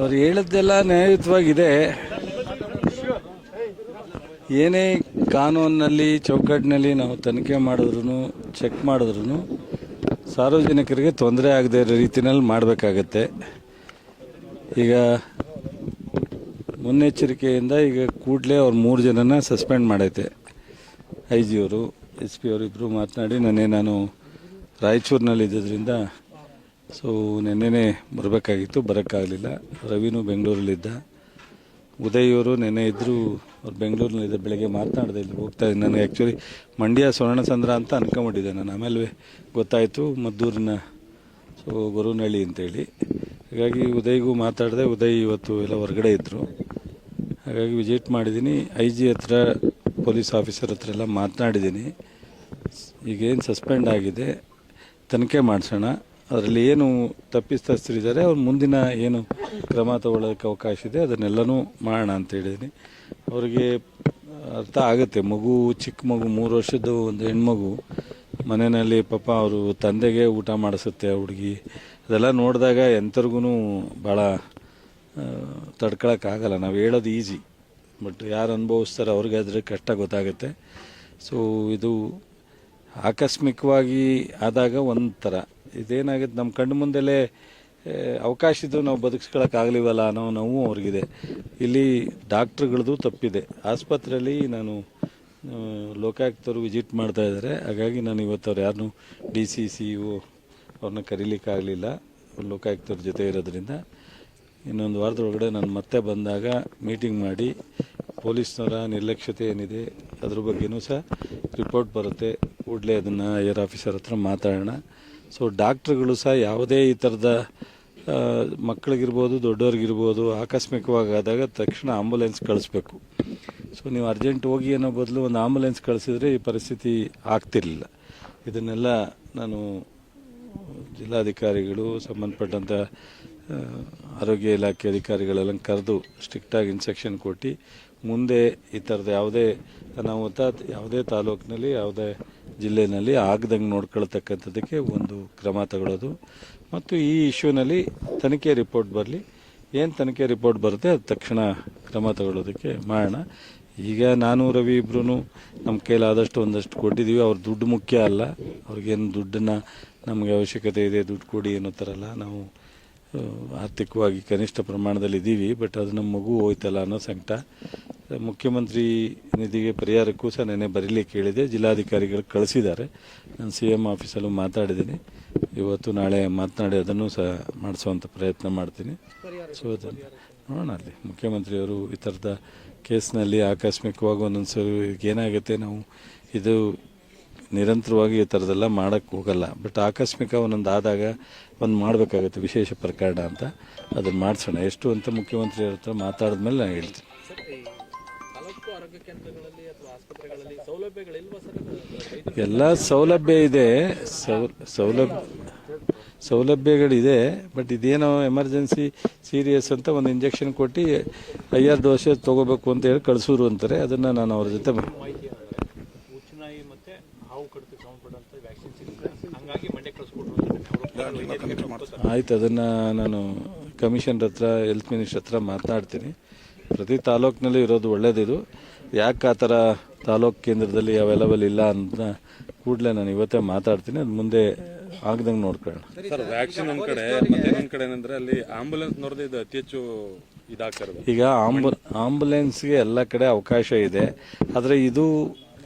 ಅವ್ರು ಹೇಳಿದ್ದೆಲ್ಲ ನ್ಯಾಯಯುತವಾಗಿದೆ. ಏನೇ ಕಾನೂನಿನಲ್ಲಿ ಚೌಕಟ್ಟಿನಲ್ಲಿ ನಾವು ತನಿಖೆ ಮಾಡಿದ್ರು ಚೆಕ್ ಮಾಡಿದ್ರು ಸಾರ್ವಜನಿಕರಿಗೆ ತೊಂದರೆ ಆಗದೆ ಇರೋ ರೀತಿಯಲ್ಲಿ ಮಾಡಬೇಕಾಗತ್ತೆ. ಈಗ ಮುನ್ನೆಚ್ಚರಿಕೆಯಿಂದ ಈಗ ಕೂಡಲೇ ಅವ್ರು 3 ಜನನ ಸಸ್ಪೆಂಡ್ ಮಾಡೈತೆ. IG ಅವರು SP ಅವರು ಇಬ್ಬರು ಮಾತನಾಡಿ ನಾನು ರಾಯಚೂರಿನಲ್ಲಿ ಇದ್ದಿದ್ದರಿಂದ ನೆನ್ನೆನೇ ಬರಬೇಕಾಗಿತ್ತು, ಬರೋಕ್ಕಾಗಲಿಲ್ಲ. ರವಿನೂ ಬೆಂಗಳೂರಲ್ಲಿದ್ದ. ಉದಯ್ ಅವರು ನೆನ್ನೆ ಇದ್ದರು, ಅವ್ರು ಬೆಂಗಳೂರಿನಲ್ಲಿದ್ದ. ಬೆಳಗ್ಗೆ ಮಾತನಾಡಿದೆ, ಇಲ್ಲಿ ಹೋಗ್ತಾ ಇದ್ದೀನಿ. ನನಗೆ ಆ್ಯಕ್ಚುಲಿ ಮಂಡ್ಯ ಸ್ವರ್ಣಚಂದ್ರ ಅಂತ ಅನ್ಕೊಂಬಿಟ್ಟಿದ್ದೆ ನಾನು. ಆಮೇಲೆ ಗೊತ್ತಾಯಿತು ಮದ್ದೂರಿನ ಗೊರುನಹಳ್ಳಿ ಅಂತೇಳಿ. ಹಾಗಾಗಿ ಉದಯ್ಗೂ ಮಾತಾಡಿದೆ. ಉದಯ್ ಇವತ್ತು ಎಲ್ಲ ಹೊರಗಡೆ ಇದ್ದರು. ಹಾಗಾಗಿ ವಿಸಿಟ್ ಮಾಡಿದ್ದೀನಿ. IG ಹತ್ರ, ಪೊಲೀಸ್ ಆಫೀಸರ್ ಹತ್ರ ಎಲ್ಲ ಮಾತನಾಡಿದ್ದೀನಿ. ಈಗೇನು ಸಸ್ಪೆಂಡ್ ಆಗಿದೆ ತನಿಖೆ ಮಾಡಿಸೋಣ. ಅದರಲ್ಲಿ ಏನು ತಪ್ಪಿತಸ್ಥರಿದ್ದಾರೆ ಅವ್ರ ಮುಂದಿನ ಏನು ಕ್ರಮ ತಗೊಳ್ಳೋಕ್ಕೆ ಅವಕಾಶ ಇದೆ ಅದನ್ನೆಲ್ಲನೂ ಮಾಡೋಣ ಅಂತ ಹೇಳಿದ್ದೀನಿ. ಅವರಿಗೆ ಅರ್ಥ ಆಗುತ್ತೆ. ಮಗು, ಚಿಕ್ಕ ಮಗು, 3 ವರ್ಷದ್ದು ಒಂದು ಹೆಣ್ಮಗು ಮನೆಯಲ್ಲಿ ಪಾಪ ಅವರು ತಂದೆಗೆ ಊಟ ಮಾಡಿಸುತ್ತೆ ಆ ಹುಡುಗಿ. ಅದೆಲ್ಲ ನೋಡಿದಾಗ ಎಂಥವ್ರಿಗೂ ಭಾಳ ತಡ್ಕೊಳಕ್ಕಾಗಲ್ಲ. ನಾವು ಹೇಳೋದು ಈಸಿ, ಬಟ್ ಯಾರು ಅನುಭವಿಸ್ತಾರೆ ಅವ್ರಿಗೆ ಅದ್ರ ಕಷ್ಟ ಗೊತ್ತಾಗುತ್ತೆ. ಇದು ಆಕಸ್ಮಿಕವಾಗಿ ಆದಾಗ ಒಂಥರ ಇದೇನಾಗುತ್ತೆ, ನಮ್ಮ ಕಣ್ಣು ಮುಂದೆಲೇ ಅವಕಾಶ ಇದ್ದು ನಾವು ಬದುಕಿಸ್ಕೊಳಕ್ಕಾಗಲಿವಲ್ಲ ಅನ್ನೋ ನೋವು ಅವ್ರಿಗಿದೆ. ಇಲ್ಲಿ ಡಾಕ್ಟ್ರುಗಳದ್ದು ತಪ್ಪಿದೆ. ಆಸ್ಪತ್ರೆಯಲ್ಲಿ ನಾನು ಲೋಕಾಯುಕ್ತರು ವಿಸಿಟ್ ಮಾಡ್ತಾ ಇದ್ದಾರೆ. ಹಾಗಾಗಿ ನಾನು ಇವತ್ತು ಅವ್ರು ಯಾರನ್ನೂ DC CO ಅವ್ರನ್ನ ಕರೀಲಿಕ್ಕಾಗಲಿಲ್ಲ, ಲೋಕಾಯುಕ್ತರ ಜೊತೆ ಇರೋದ್ರಿಂದ. ಇನ್ನೊಂದು ವಾರದೊಳಗಡೆ ನಾನು ಮತ್ತೆ ಬಂದಾಗ ಮೀಟಿಂಗ್ ಮಾಡಿ ಪೊಲೀಸ್ನವರ ನಿರ್ಲಕ್ಷ್ಯತೆ ಏನಿದೆ ಅದ್ರ ಬಗ್ಗೆನೂ ಸಹ ರಿಪೋರ್ಟ್ ಬರುತ್ತೆ. ಕೂಡಲೇ ಅದನ್ನು ಏರ್ ಆಫೀಸರ್ ಹತ್ರ ಮಾತಾಡೋಣ. ಡಾಕ್ಟ್ರುಗಳು ಸಹ ಯಾವುದೇ ಈ ಥರದ ಮಕ್ಕಳಿಗಿರ್ಬೋದು ದೊಡ್ಡವ್ರಿಗಿರ್ಬೋದು ಆಕಸ್ಮಿಕವಾಗಿ ಆದಾಗ ತಕ್ಷಣ ಆಂಬುಲೆನ್ಸ್ ಕಳಿಸ್ಬೇಕು. ನೀವು ಅರ್ಜೆಂಟ್ ಹೋಗಿ ಅನ್ನೋ ಬದಲು ಒಂದು ಆಂಬುಲೆನ್ಸ್ ಕಳಿಸಿದ್ರೆ ಈ ಪರಿಸ್ಥಿತಿ ಆಗ್ತಿರಲಿಲ್ಲ. ಇದನ್ನೆಲ್ಲ ನಾನು ಜಿಲ್ಲಾಧಿಕಾರಿಗಳು, ಸಂಬಂಧಪಟ್ಟಂಥ ಆರೋಗ್ಯ ಇಲಾಖೆ ಅಧಿಕಾರಿಗಳೆಲ್ಲ ಕರೆದು ಸ್ಟ್ರಿಕ್ಟಾಗಿ ಇನ್ಸ್ಟ್ರಕ್ಷನ್ ಕೊಟ್ಟು ಮುಂದೆ ಈ ಥರದ ಯಾವುದೇ ಅನಾಹುತ ಯಾವುದೇ ತಾಲೂಕಿನಲ್ಲಿ ಯಾವುದೇ ಜಿಲ್ಲೆಯಲ್ಲಿ ಆಗದಂಗೆ ನೋಡ್ಕೊಳ್ತಕ್ಕಂಥದ್ದಕ್ಕೆ ಒಂದು ಕ್ರಮ ತಗೊಳ್ಳೋದು. ಮತ್ತು ಈ ಇಶ್ಯೂನಲ್ಲಿ ತನಿಖೆ ರಿಪೋರ್ಟ್ ಬರಲಿ, ಏನು ತನಿಖೆ ರಿಪೋರ್ಟ್ ಬರುತ್ತೆ ಅದು ತಕ್ಷಣ ಕ್ರಮ ತಗೊಳ್ಳೋದಕ್ಕೆ ಮಾಡೋಣ. ಈಗ ನಾನು ರವಿ ಇಬ್ಬರೂ ನಮ್ಮ ಕೈಲಾದಷ್ಟು ಒಂದಷ್ಟು ಕೊಟ್ಟಿದ್ದೀವಿ. ಅವ್ರ ದುಡ್ಡು ಮುಖ್ಯ ಅಲ್ಲ, ಅವ್ರಿಗೇನು ದುಡ್ಡನ್ನು ನಮಗೆ ಅವಶ್ಯಕತೆ ಇದೆ ದುಡ್ಡು ಕೊಡಿ ಅನ್ನೋ ಥರ ಅಲ್ಲ. ನಾವು ಆರ್ಥಿಕವಾಗಿ ಕನಿಷ್ಠ ಪ್ರಮಾಣದಲ್ಲಿ ಇದ್ದೀವಿ, ಬಟ್ ಅದು ನಮ್ಮ ಮಗು ಹೋಯ್ತಲ್ಲ ಅನ್ನೋ ಸಂಕಟ. ಮುಖ್ಯಮಂತ್ರಿ ನಿಧಿಗೆ ಪರಿಹಾರಕ್ಕೂ ಸಹ ನೆನ್ನೆ ಬರೀಲಿಕ್ಕೆ ಹೇಳಿದೆ. ಜಿಲ್ಲಾಧಿಕಾರಿಗಳು ಕಳಿಸಿದ್ದಾರೆ. ನಾನು CM ಆಫೀಸಲ್ಲೂ ಮಾತಾಡಿದ್ದೀನಿ. ಇವತ್ತು ನಾಳೆ ಮಾತನಾಡಿ ಅದನ್ನು ಸಹ ಮಾಡಿಸುವಂಥ ಪ್ರಯತ್ನ ಮಾಡ್ತೀನಿ. ನೋಡೋಣ ಅಲ್ಲಿ ಮುಖ್ಯಮಂತ್ರಿಯವರು ಈ ಥರದ ಕೇಸ್ನಲ್ಲಿ ಆಕಸ್ಮಿಕವಾಗಿ ಒಂದೊಂದ್ಸರಿ ಏನಾಗುತ್ತೆ, ನಾವು ಇದು ನಿರಂತರವಾಗಿ ಈ ಥರದ್ದೆಲ್ಲ ಮಾಡೋಕ್ಕೆ ಹೋಗಲ್ಲ. ಬಟ್ ಆಕಸ್ಮಿಕ ಒಂದೊಂದು ಆದಾಗ ಒಂದು ಮಾಡಬೇಕಾಗುತ್ತೆ, ವಿಶೇಷ ಪ್ರಕರಣ ಅಂತ. ಅದನ್ನು ಮಾಡಿಸೋಣ. ಎಷ್ಟು ಅಂತ ಮುಖ್ಯಮಂತ್ರಿಯವ್ರ ಹತ್ರ ಮಾತಾಡಿದ್ಮೇಲೆ ನಾನು ಹೇಳ್ತೀನಿ. ಎಲ್ಲ ಸೌಲಭ್ಯ ಇದೆ, ಸೌಲಭ್ಯಗಳಿದೆ. ಬಟ್ ಇದೇನೋ ಎಮರ್ಜೆನ್ಸಿ ಸೀರಿಯಸ್ ಅಂತ ಒಂದು ಇಂಜೆಕ್ಷನ್ ಕೊಟ್ಟು 5 ಡೋಸೇಜ್ ತೊಗೋಬೇಕು ಅಂತ ಹೇಳಿ ಕಳಿಸೋರು ಅಂತಾರೆ. ಅದನ್ನು ನಾನು ಅವ್ರ ಜೊತೆ ಆಯ್ತು, ಅದನ್ನು ನಾನು ಕಮಿಷನರ್ ಹತ್ರ, ಹೆಲ್ತ್ ಮಿನಿಸ್ಟರ್ ಹತ್ರ ಮಾತನಾಡ್ತೀನಿ. ಪ್ರತಿ ತಾಲೂಕಿನಲ್ಲಿ ಇರೋದು ಒಳ್ಳೇದಿದು. ಯಾಕೆ ಆ ಥರ ತಾಲೂಕು ಕೇಂದ್ರದಲ್ಲಿ ಅವೈಲಬಲ್ ಇಲ್ಲ ಅಂತ ಕೂಡಲೇ ನಾನು ಇವತ್ತೇ ಮಾತಾಡ್ತೀನಿ. ಅದು ಮುಂದೆ ಆಗದಂಗೆ ನೋಡ್ಕೊಳ್ಳೋಣ. ಸರ್, ವ್ಯಾಕ್ಸಿನ್ ಒಂದು ಕಡೆ, ಮತ್ತೆ ಇನ್ನೊಂದು ಕಡೆ ಏನಂದ್ರೆ ಅಲ್ಲಿ ಆಂಬುಲೆನ್ಸ್ ನೋಡಿದ್ರೆ ಇದು ಅತಿ ಹೆಚ್ಚು ಇದಾಗ್ತಾರೆ. ಈಗ ಆಂಬುಲೆನ್ಸ್ಗೆ ಎಲ್ಲ ಕಡೆ ಅವಕಾಶ ಇದೆ, ಆದರೆ ಇದು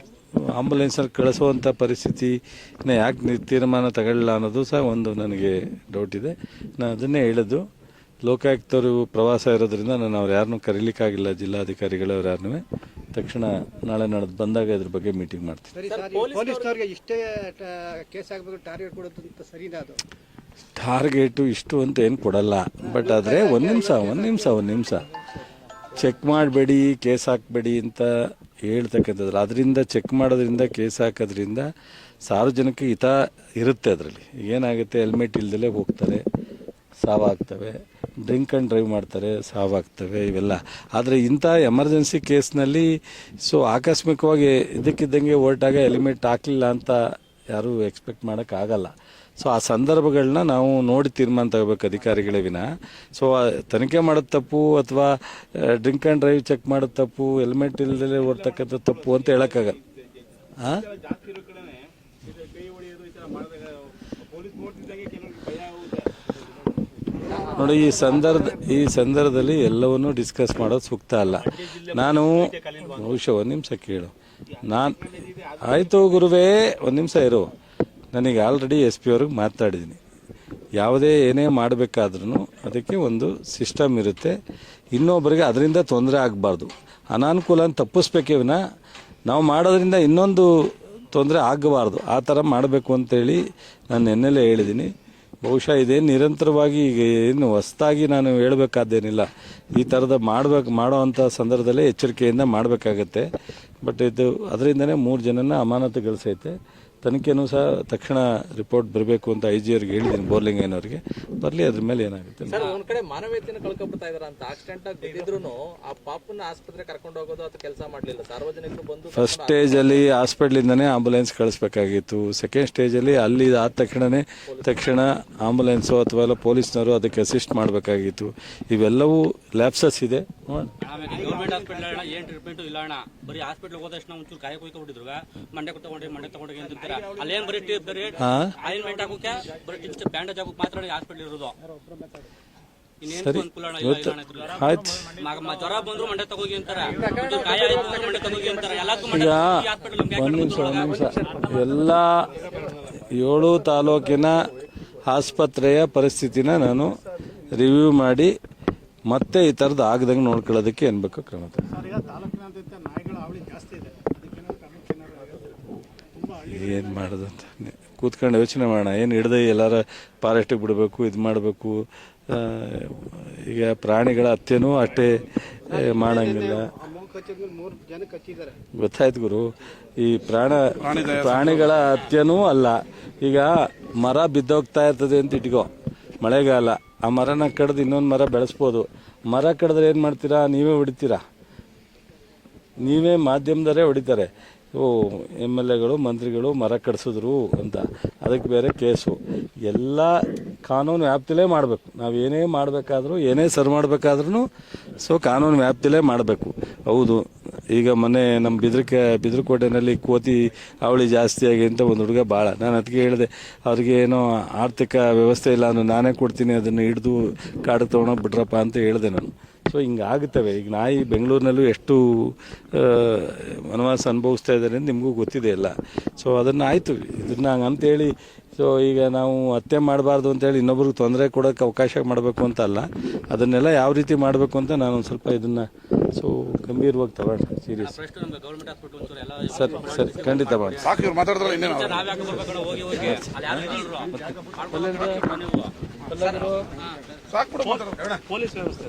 ಆಂಬುಲೆನ್ಸಲ್ಲಿ ಕಳಿಸುವಂಥ ಪರಿಸ್ಥಿತಿನ ಯಾಕೆ ತೀರ್ಮಾನ ತಗೊಳ್ಳಲ್ಲ ಅನ್ನೋದು ಸಹ ಒಂದು ನನಗೆ ಡೌಟ್ ಇದೆ. ನಾನು ಅದನ್ನೇ ಹೇಳಿದ್ದು. ಲೋಕಾಯುಕ್ತರು ಪ್ರವಾಸ ಇರೋದ್ರಿಂದ ನಾನು ಅವ್ರು ಯಾರನ್ನೂ ಕರೀಲಿಕ್ಕಾಗಿಲ್ಲ, ಜಿಲ್ಲಾಧಿಕಾರಿಗಳು ಅವ್ರು ಯಾರನ್ನೂ. ತಕ್ಷಣ ನಾಳೆ ನಾಡ್ದು ಬಂದಾಗ ಇದ್ರ ಬಗ್ಗೆ ಮೀಟಿಂಗ್ ಮಾಡ್ತೀನಿ. ಟಾರ್ಗೆಟು ಇಷ್ಟು ಅಂತ ಏನು ಕೊಡಲ್ಲ. ಬಟ್ ಆದರೆ ಒಂದು ನಿಮಿಷ ಚೆಕ್ ಮಾಡಬೇಡಿ, ಕೇಸ್ ಹಾಕಬೇಡಿ ಅಂತ ಹೇಳ್ತಕ್ಕಂಥದ್ದು. ಅದರಿಂದ ಚೆಕ್ ಮಾಡೋದ್ರಿಂದ, ಕೇಸ್ ಹಾಕೋದ್ರಿಂದ ಸಾರ್ವಜನಿಕ ಹಿತ ಇರುತ್ತೆ. ಅದರಲ್ಲಿ ಏನಾಗುತ್ತೆ, ಹೆಲ್ಮೆಟ್ ಇಲ್ದಲೇ ಹೋಗ್ತಾರೆ, ಸಾವಾಗ್ತವೆ. ಡ್ರಿಂಕ್ ಆ್ಯಂಡ್ ಡ್ರೈವ್ ಮಾಡ್ತಾರೆ, ಸಾವಾಗ್ತವೆ, ಇವೆಲ್ಲ. ಆದರೆ ಇಂಥ ಎಮರ್ಜೆನ್ಸಿ ಕೇಸ್ನಲ್ಲಿ ಆಕಸ್ಮಿಕವಾಗಿ ಇದಕ್ಕಿದ್ದಂಗೆ ಹೊರಟಾಗ ಹೆಲ್ಮೆಟ್ ಹಾಕಲಿಲ್ಲ ಅಂತ ಯಾರೂ ಎಕ್ಸ್ಪೆಕ್ಟ್ ಮಾಡೋಕ್ಕಾಗಲ್ಲ. ಸೊ ಆ ಸಂದರ್ಭಗಳನ್ನ ನಾವು ನೋಡಿ ತೀರ್ಮಾನ ತಗೋಬೇಕು ಅಧಿಕಾರಿಗಳೇ ವಿನ. ಸೊ ತನಿಖೆ ಮಾಡೋದು ತಪ್ಪು ಅಥವಾ ಡ್ರಿಂಕ್ ಆ್ಯಂಡ್ ಡ್ರೈವ್ ಚೆಕ್ ಮಾಡೋದು ತಪ್ಪು, ಹೆಲ್ಮೆಟ್ ಇಲ್ಲದೆ ಓಡ್ತಕ್ಕಂಥ ತಪ್ಪು ಅಂತ ಹೇಳೋಕ್ಕಾಗಲ್ಲ. ಹಾಂ, ನೋಡಿ ಈ ಸಂದರ್ಭದಲ್ಲಿ ಎಲ್ಲವನ್ನೂ ಡಿಸ್ಕಸ್ ಮಾಡೋದು ಸೂಕ್ತ ಅಲ್ಲ. ನಾನು ಬಹುಶಃ ಒಂದು ನಿಮಿಷ ಕೇಳು, ನಾನು ಆಯಿತು ಗುರುವೇ, ಒಂದು ನಿಮಿಷ ಇರು. ನನಗೆ ಆಲ್ರೆಡಿ SP ಅವ್ರಿಗೆ ಮಾತಾಡಿದ್ದೀನಿ. ಯಾವುದೇ ಏನೇ ಮಾಡಬೇಕಾದ್ರೂ ಅದಕ್ಕೆ ಒಂದು ಸಿಸ್ಟಮ್ ಇರುತ್ತೆ. ಇನ್ನೊಬ್ಬರಿಗೆ ಅದರಿಂದ ತೊಂದರೆ ಆಗಬಾರ್ದು, ಅನಾನುಕೂಲ ತಪ್ಪಿಸ್ಬೇಕೇ ವಿನ ನಾವು ಮಾಡೋದ್ರಿಂದ ಇನ್ನೊಂದು ತೊಂದರೆ ಆಗಬಾರ್ದು. ಆ ಥರ ಮಾಡಬೇಕು ಅಂತೇಳಿ ನಾನು ನೆನ್ನೆಲ್ಲೇ ಹೇಳಿದ್ದೀನಿ. ಬಹುಶಃ ಇದೇನು ನಿರಂತರವಾಗಿ ಈಗ ಏನು ಹೊಸದಾಗಿ ನಾನು ಹೇಳಬೇಕಾದ್ದೇನಿಲ್ಲ. ಈ ಥರದ ಮಾಡೋ ಅಂಥ ಸಂದರ್ಭದಲ್ಲೇ ಎಚ್ಚರಿಕೆಯಿಂದ ಮಾಡಬೇಕಾಗತ್ತೆ. ಬಟ್ ಇದು ಅದರಿಂದನೇ 3 ಜನನ ಅಮಾನತುಗೊಳಿಸೈತೆ. ತನಿಖೆನೂ ಸಹ ತಕ್ಷಣ ರಿಪೋರ್ಟ್ ಬರಬೇಕು ಅಂತ IG ಅವ್ರಿಗೆ ಹೇಳಿದ್ದೀನಿ, ಬೋರ್ಲಿಂಗಯ್ಯನವ್ರಿಗೆ. ಬರಲಿ, ಅದ್ರ ಮೇಲೆ ಏನಾಗುತ್ತೆ. ಸರ್, ಒಂದ್ ಕಡೆ ಮಾನವೀಯತೆಯನ್ನು ಕಳ್ಕೊಬಿಡ್ತಾ ಇದಾರೆ ಅಂತ. ಆಕ್ಸಿಡೆಂಟ್ ಆಗಿ ಬಿದ್ದಿದ್ರು ಆ ಪಾಪನ ಆಸ್ಪತ್ರೆ ಕರ್ಕೊಂಡು ಹೋಗೋದು ಅಥವಾ ಕೆಲಸ ಮಾಡಲಿಲ್ಲ. ಸಾರ್ವಜನಿಕರು ಬಂದು ಫಸ್ಟ್ ಸ್ಟೇಜಲ್ಲಿ ಹಾಸ್ಪಿಟ್ಲಿಂದನೇ ಆಂಬುಲೆನ್ಸ್ ಕಳಿಸ್ಬೇಕಾಗಿತ್ತು. ಸೆಕೆಂಡ್ ಸ್ಟೇಜಲ್ಲಿ ಅಲ್ಲಿ ಆದ ತಕ್ಷಣ ಆಂಬುಲೆನ್ಸು ಅಥವಾ ಎಲ್ಲ ಪೊಲೀಸ್ನವರು ಅದಕ್ಕೆ ಅಸಿಸ್ಟ್ ಮಾಡಬೇಕಾಗಿತ್ತು. ಇವೆಲ್ಲವೂ ಲ್ಯಾಪ್ಸಸ್ ಇದೆ. ಗೌರ್ಮೆಂಟ್ ಹಾಸ್ಪಿಟಲ್ ಏನ್ ಟ್ರೀಟ್ಮೆಂಟ್ ಇಲ್ಲ ಅಣ್ಣ. ಬರೀ ಹಾಸ್ಪಿಟಲ್ ಹೋದ ತಕ್ಷಣ ಒಂಚೂರು ಕಾಯ ಕೊಯ್ಕೊಬಿಟ್ಟಿದ್ರು. ಮಂಡೆ ತಗೊಂಡ್ರಿ ಅಂತಾರೆ. ಅಲ್ಲೇನ್ ಬರೀ ಆಯಿಂಟ್ಮೆಂಟ್ ಹಾಕೋಕೆ ಬರೀ ಬ್ಯಾಂಡೇಜ್ ಹಾಕೋಕೆ ಮಾತ್ರ ಹಾಸ್ಪಿಟಲ್ ಇರೋದು. ಸರಿ, ಆಯ್ತು. ಜ್ವರ ಬಂದ್ರು ಮಂಡೆ ತಗೋಗಿ ಅಂತಾರೆ. ಕಾಯ ಮಂಡೆ ತಗೋಗಿ ಅಂತಾರೆ. ಈಗ ಒಂದು ನಿಮಿಷ ಎಲ್ಲ 7 ತಾಲೂಕಿನ ಆಸ್ಪತ್ರೆಯ ಪರಿಸ್ಥಿತಿನ ನಾನು ರಿವ್ಯೂ ಮಾಡಿ ಮತ್ತೆ ಈ ಥರದ್ದು ಆಗದಂಗೆ ನೋಡ್ಕೊಳ್ಳೋದಕ್ಕೆ ಏನು ಬೇಕೋ ಕ್ರಮ. ಏನು ಮಾಡೋದು ಅಂತ ಕೂತ್ಕೊಂಡು ಯೋಚನೆ ಮಾಡೋಣ. ಏನು ಹಿಡ್ದು ಎಲ್ಲಾರ ಫಾರೆಸ್ಟಿಗೆ ಬಿಡಬೇಕು, ಇದು ಮಾಡಬೇಕು. ಈಗ ಪ್ರಾಣಿಗಳ ಹತ್ಯೆನೂ ಅಷ್ಟೇ ಮಾಡಂಗಿಲ್ಲ. ಗೊತ್ತಾಯ್ತು ಗುರು, ಈ ಪ್ರಾಣಿಗಳ ಹತ್ಯೆನೂ ಅಲ್ಲ. ಈಗ ಮರ ಬಿದ್ದೋಗ್ತಾ ಇರ್ತದೆ ಅಂತ ಇಟ್ಕೋ, ಮಳೆಗಾಲ. ಆ ಮರನ ಕಡ್ದು ಇನ್ನೊಂದು ಮರ ಬೆಳೆಸ್ಬೋದು. ಮರ ಕಡಿದ್ರೆ ಏನು ಮಾಡ್ತೀರಾ? ನೀವೇ ಹೊಡಿತೀರಾ, ನೀವೇ ಮಾಧ್ಯಮದವರೇ ಹೊಡಿತಾರೆ. MLAಗಳು ಮಂತ್ರಿಗಳು ಮರ ಕಡಿಸಿದ್ರು ಅಂತ, ಅದಕ್ಕೆ ಬೇರೆ ಕೇಸು. ಎಲ್ಲ ಕಾನೂನು ವ್ಯಾಪ್ತಿಲೇ ಮಾಡಬೇಕು. ನಾವು ಏನೇ ಮಾಡಬೇಕಾದ್ರೂ, ಏನೇ ಸರ್ ಮಾಡಬೇಕಾದ್ರೂ ಕಾನೂನು ವ್ಯಾಪ್ತಿಲೇ ಮಾಡಬೇಕು. ಹೌದು, ಈಗ ಮೊನ್ನೆ ನಮ್ಮ ಬಿದ್ರಕೋಟೆನಲ್ಲಿ ಕೋತಿ ಅವಳಿ ಜಾಸ್ತಿ ಆಗಿ ಅಂತ ಒಂದು ಹುಡುಗ ಭಾಳ, ನಾನು ಅದಕ್ಕೆ ಹೇಳಿದೆ, ಅವ್ರಿಗೆ ಏನೋ ಆರ್ಥಿಕ ವ್ಯವಸ್ಥೆ ಇಲ್ಲ, ನಾನೇ ಕೊಡ್ತೀನಿ, ಅದನ್ನು ಹಿಡಿದು ಕಾಡಿಗೆ ತೊಗೊಂಡೋಗಿ ಬಿಡ್ರಪ್ಪ ಅಂತ ಹೇಳಿದೆ ನಾನು. ಸೊ ಹಿಂಗಾಗುತ್ತವೆ. ಈಗ ನಾಯಿ ಬೆಂಗಳೂರಿನಲ್ಲೂ ಎಷ್ಟು ವನವಾಸ ಅನುಭವಿಸ್ತಾ ಇದ್ದಾರೆ ಅಂತ ನಿಮಗೂ ಗೊತ್ತಿದೆ ಎಲ್ಲ. ಸೊ ಅದನ್ನು ಆಯಿತು, ಇದನ್ನ ಅಂತೇಳಿ ಸೊ ಈಗ ನಾವು ಹತ್ಯೆ ಮಾಡಬಾರ್ದು ಅಂತೇಳಿ ಇನ್ನೊಬ್ರಿಗೆ ತೊಂದರೆ ಕೊಡೋಕ್ಕೆ ಅವಕಾಶ ಮಾಡಬೇಕು ಅಂತ ಅಲ್ಲ. ಅದನ್ನೆಲ್ಲ ಯಾವ ರೀತಿ ಮಾಡಬೇಕು ಅಂತ ನಾನು ಒಂದು ಸ್ವಲ್ಪ ಇದನ್ನು ಗಂಭೀರವಾಗಿ ತಗೊಳ್ಳಿ, ಸೀರಿಯಸ್. ಸರ್ ಖಂಡಿತ ಮಾಡಿ. ಪೊಲೀಸ್ ವ್ಯವಸ್ಥೆ